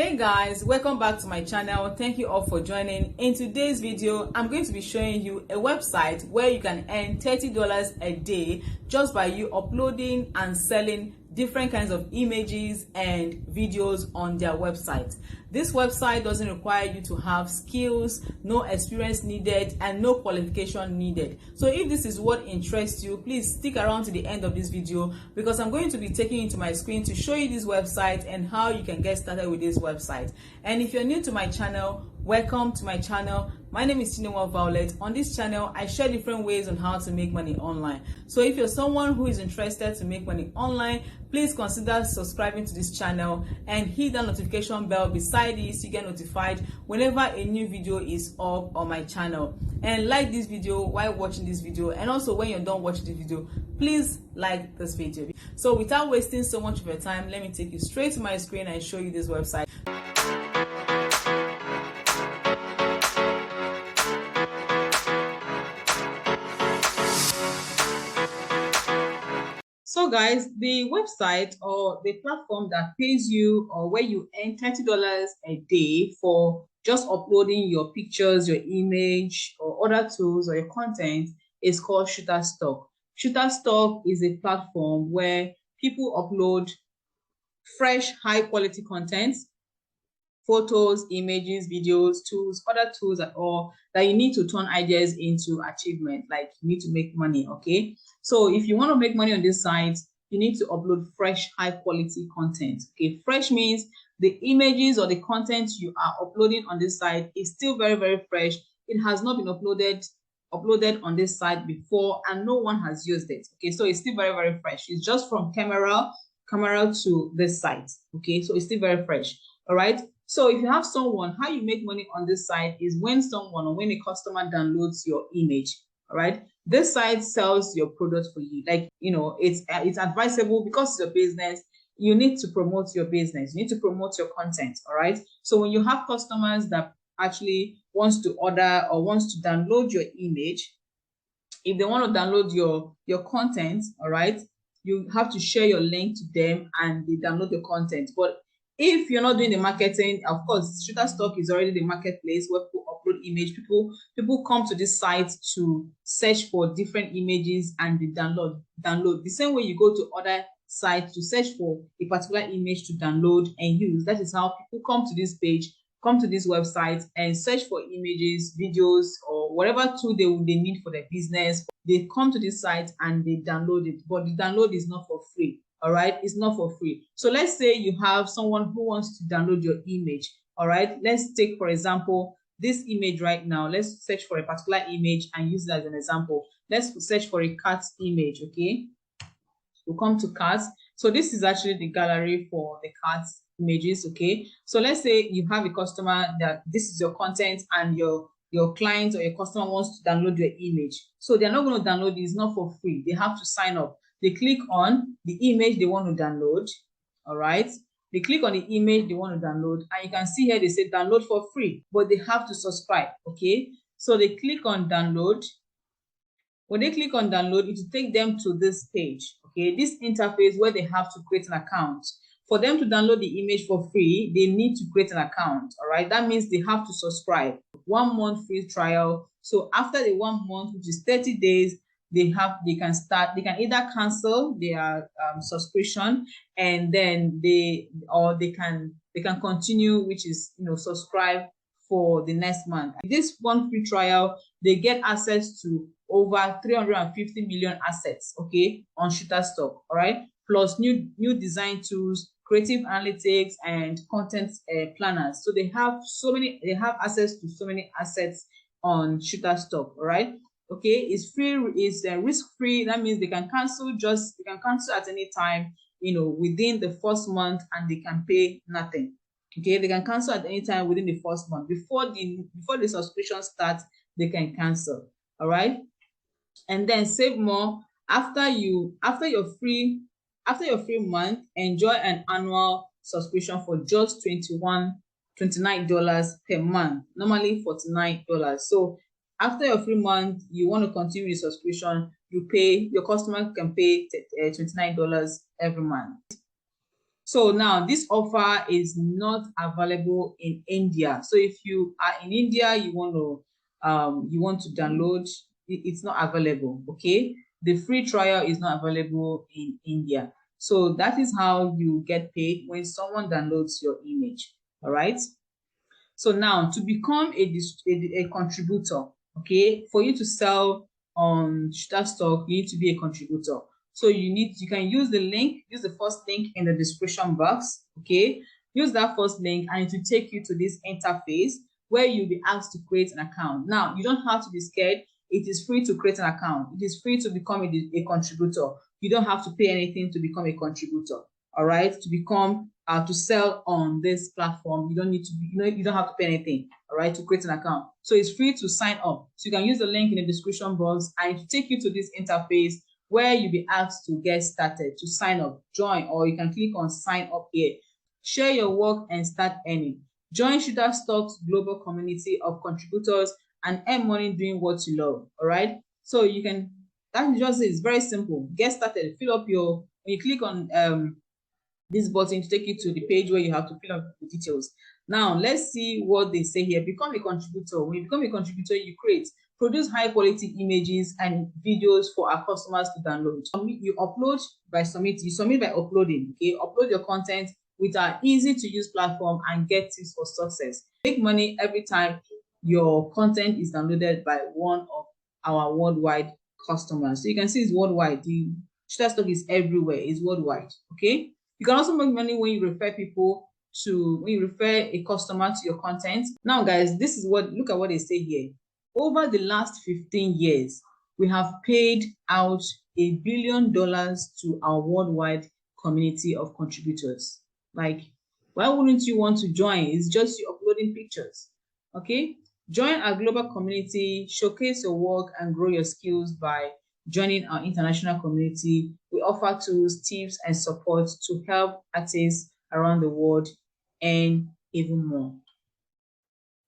Hey guys, welcome back to my channel. Thank you all for joining. In today's video, I'm going to be showing you a website where you can earn $30 a day just by you uploading and selling different kinds of images and videos on their website. This website doesn't require you to have skills, no experience needed, and no qualification needed. So if this is what interests you, please stick around to the end of this video because I'm going to be taking you to my screen to show you this website and how you can get started with this website. And if you're new to my channel, welcome to my channel. My name is Chinewa Violet. On this channel, I share different ways on how to make money online. So if you're someone who is interested to make money online, please consider subscribing to this channel and hit the notification bell beside it so you get notified whenever a new video is up on my channel. And like this video while watching this video, and also when you're done watching the video, please like this video. So without wasting so much of your time, let me take you straight to my screen and show you this website. So guys, the website or the platform that pays you or where you earn $30 a day for just uploading your pictures, your image, or other tools or your content is called Shutterstock. Shutterstock is a platform where people upload fresh, high quality content, photos, images, videos, tools, other tools at all that you need to turn ideas into achievement, like you need to make money, okay? So if you want to make money on this site, you need to upload fresh, high quality content, okay? Fresh means the images or the content you are uploading on this site is still very, very fresh. It has not been uploaded on this site before and no one has used it, okay? So it's still very, very fresh. It's just from camera to this site, okay? So it's still very fresh, all right? So if you have someone, how you make money on this site is when someone or when a customer downloads your image, all right? This site sells your product for you. Like, you know, it's advisable because it's your business. You need to promote your business. You need to promote your content, all right? So when you have customers that actually wants to order or wants to download your image, if they want to download your content, all right, you have to share your link to them and they download your content. But if you're not doing the marketing, of course, Shutterstock is already the marketplace where people upload image. People come to this site to search for different images and they download. The same way you go to other sites to search for a particular image to download and use. That is how people come to this page, come to this website and search for images, videos, or whatever tool they need for their business. They come to this site and they download it, but the download is not for free. All right, it's not for free. So let's say you have someone who wants to download your image. All right, let's take, for example, this image right now. Let's search for a particular image and use it as an example. Let's search for a cat image, okay? We'll come to cats. So this is actually the gallery for the cat images, okay? So let's say you have a customer that this is your content and your client or your customer wants to download your image. So they're not going to download it. It's not for free. They have to sign up. They click on the image they want to download, all right? They click on the image they want to download, and you can see here they say download for free, but they have to subscribe, okay? So they click on download. When they click on download, it will take them to this page, okay? This interface where they have to create an account. For them to download the image for free, they need to create an account, all right? That means they have to subscribe. 1 month free trial. So after the 1 month, which is 30 days, they can either cancel their subscription and then they can continue, which is, you know, subscribe for the next month. This one free trial, they get access to over 350 million assets, okay, on Shutterstock, all right, plus new design tools, creative analytics, and content planners. So they have access to so many assets on Shutterstock, all right. Okay, it's free, it's risk-free. That means they can cancel at any time, you know, within the first month, and they can pay nothing. Okay, they can cancel at any time within the first month. Before the subscription starts, they can cancel. All right, and then save more after your free month. Enjoy an annual subscription for just $29 per month. Normally $49. So after your free month, you want to continue the subscription, your customer can pay $29 every month. So now this offer is not available in India. So if you are in India, you want to download, it's not available. Okay, the free trial is not available in India. So that is how you get paid when someone downloads your image. All right. So now to become a contributor, okay, for you to sell on Shutterstock, you need to be a contributor. So you can use the link, use the first link in the description box, okay? Use that first link and it will take you to this interface where you'll be asked to create an account. Now, you don't have to be scared. It is free to create an account. It is free to become a contributor. You don't have to pay anything to become a contributor. All right, to sell on this platform, you don't need to be, you don't have to pay anything, all right, to create an account. So it's free to sign up. So you can use the link in the description box and to take you to this interface where you'll be asked to get started, to sign up, join, or you can click on sign up here. Share your work and start earning. Join Shutterstock's global community of contributors and earn money doing what you love. All right, so you can, that just is very simple. Get started. Fill up your, when you click on this button to take you to the page where you have to fill up the details. Now, let's see what they say here. Become a contributor. When you become a contributor, you produce high quality images and videos for our customers to download. You submit by uploading, okay? Upload your content with our easy to use platform and get tips for success. Make money every time your content is downloaded by one of our worldwide customers. So you can see it's worldwide. The Shutterstock is everywhere, it's worldwide, okay? You can also make money when you refer a customer to your content. Now, guys, look at what they say here. Over the last 15 years, we have paid out $1 billion to our worldwide community of contributors. Like, why wouldn't you want to join? It's just you uploading pictures, okay? Join our global community, showcase your work, and grow your skills by joining our international community. We offer tools, tips, and support to help artists around the world and even more.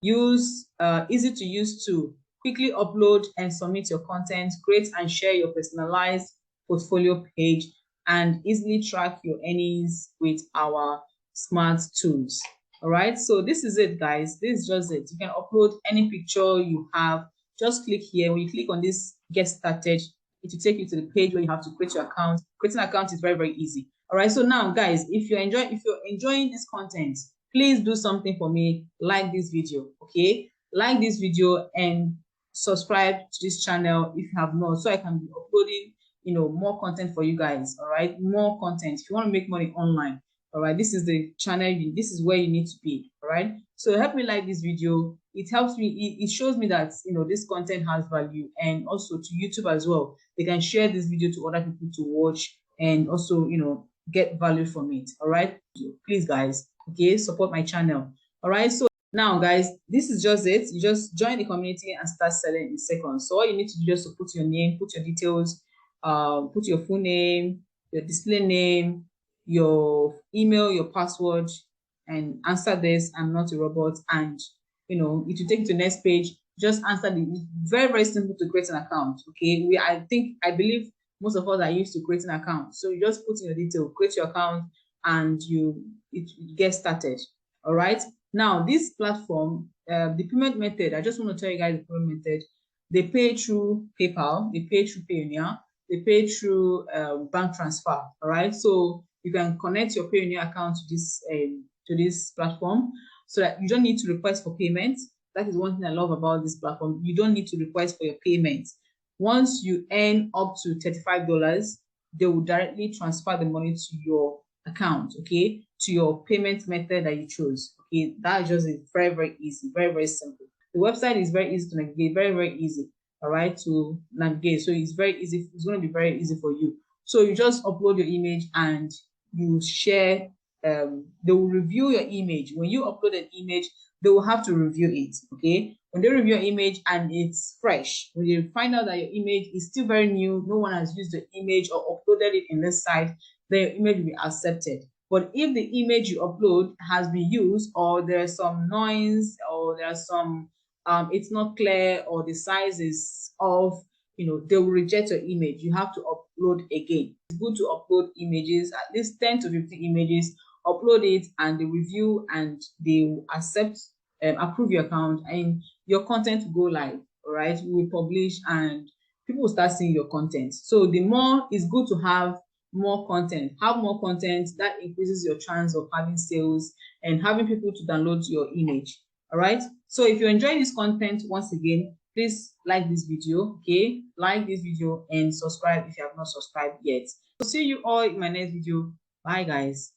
Use easy to use tool. Quickly upload and submit your content, create and share your personalized portfolio page, and easily track your earnings with our smart tools. All right, so this is it, guys. This is just it. You can upload any picture you have. Just click here. When you click on this get started, it will take you to the page where you have to create your account. Creating an account is very, very easy. All right, so now, guys, if you're enjoying this content, please do something for me. Like this video, okay? Like this video and subscribe to this channel if you have not, so I can be uploading, more content for you guys. All right, more content. If you want to make money online, all right, this is the channel. This is where you need to be. All right, so help me like this video. It helps me. It shows me that this content has value, and also to YouTube as well. They can share this video to other people to watch and also get value from it. All right, please, guys, okay, support my channel. All right, so now, guys, this is just it. You just join the community and start selling in seconds. So all you need to do is just to put your name, put your details, put your full name, your display name, your email, your password, and answer this. I'm not a robot. And it will take you to the next page. Just answer the very, very simple to create an account. Okay, I believe most of us are used to creating an account. So you just put in your detail, create your account, and it get started. All right. Now, this platform, the payment method, I just want to tell you guys the payment method. They pay through PayPal, they pay through Payoneer, they pay through bank transfer. All right, so you can connect your Payoneer account to this platform, so that you don't need to request for payment. That is one thing I love about this platform. You don't need to request for your payment. Once you earn up to $35, they will directly transfer the money to your account, okay, to your payment method that you chose. Okay, that just is very, very easy, very, very simple. The website is very easy to navigate, very, very easy, all right, to navigate. So it's very easy. It's going to be very easy for you. So you just upload your image and you share. They will review your image. When you upload an image, they will have to review it, okay? When they review your image and it's fresh, when you find out that your image is still very new, no one has used the image or uploaded it in this site, then your image will be accepted. But if the image you upload has been used, or there's some noise, or there's some it's not clear, or the size is off, they will reject your image. You have to upload again. It's good to upload images, at least 10 to 15 images upload it and they review and they will accept, approve your account, and your content will go live. All right, you will publish and people will start seeing your content. So the more, it's good to have more content. Have more content, that increases your chance of having sales and having people to download your image. All right, so if you enjoy this content, once again, please like this video. Okay, like this video and subscribe if you have not subscribed yet. So see you all in my next video. Bye guys.